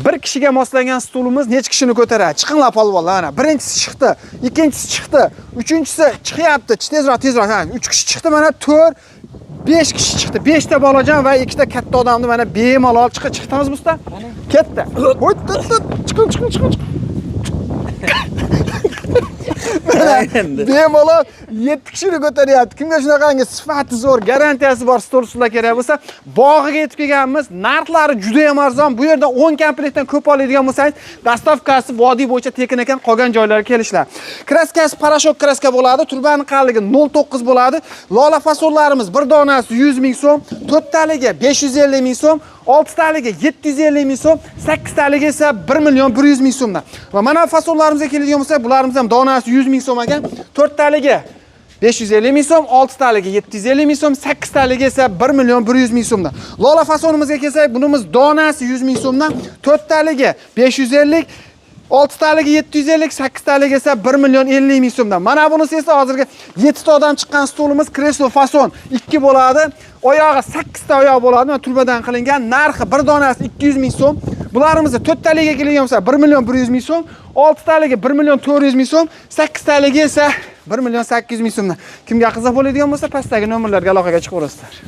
Bir kishiga moslangan stulimiz necha kishini ko'taradi? Chiqinglar polvonlar, mana. Birinchisi chiqdi, ikkinchisi chiqdi, uchinchisi chiqyapti. Tezroq. Ha, 3 kishi chiqdi, mana 4 5 kishi chiqdi. 5 ta bolajon va 2 ta katta odamni mana bemalol chiqdimiz usta. Ketdi. Chiqing. Bemalol 7 kishini ko'taryapti. Kimga shunaqangi sifati zo'r, garantiyasi bor stol-stullar kerak bo'lsa, bog'iga yetib kelganmiz. Narxlari juda ham arzon. Bu yerda 10 komplektdan ko'p oladigan bo'lsangiz, dastavkasi vodiy bo'yicha tekin ekan, qolgan joylarga kelishlar. Kraskasi parashok kraska bo'ladi, turbani qalinligi 0.9 bo'ladi. Lola fasollarimiz bir donasi 100 ming so'm, 4 taligi 550 ming so'm, 6 taligi 750 ming so'm, 8 taligi esa 1 million 100 ming so'mdan. Va mana fasollarimizga keladigan bo'lsa, bularimiz ham donasi 100 ming so'm ekan. 4 taligi 550 ming so'm, 6 taligi 750 ming so'm, 8 taligi esa 1 million 100 ming so'mdan. Lola fasonimizga kelsak, bunimiz donasi 100 ming so'mdan, 4 taligi 550, 6 taligi 750, 8 taligi esa 1 million 50 ming so'mdan. Mana bunisi esa hozirgi 7 ta odam chiqqan stolimiz kreslo fason 2 bo'ladi. Oyog'i 8 ta oyoq bo'ladi. Mana turbadan qilingan. Narxi bir donasi 200 ming so'm. Bularimizni 4 taliga kelgan bo'lsa 1 million 100 ming so'm, 6 taliga 1 million 400 ming so'm, 8 taliga esa 1 million 800 ming so'mdan. Kimga qiziq bo'ladigan bo'lsa, pastdagi nomerlarga aloqaga chiqaverasizlar.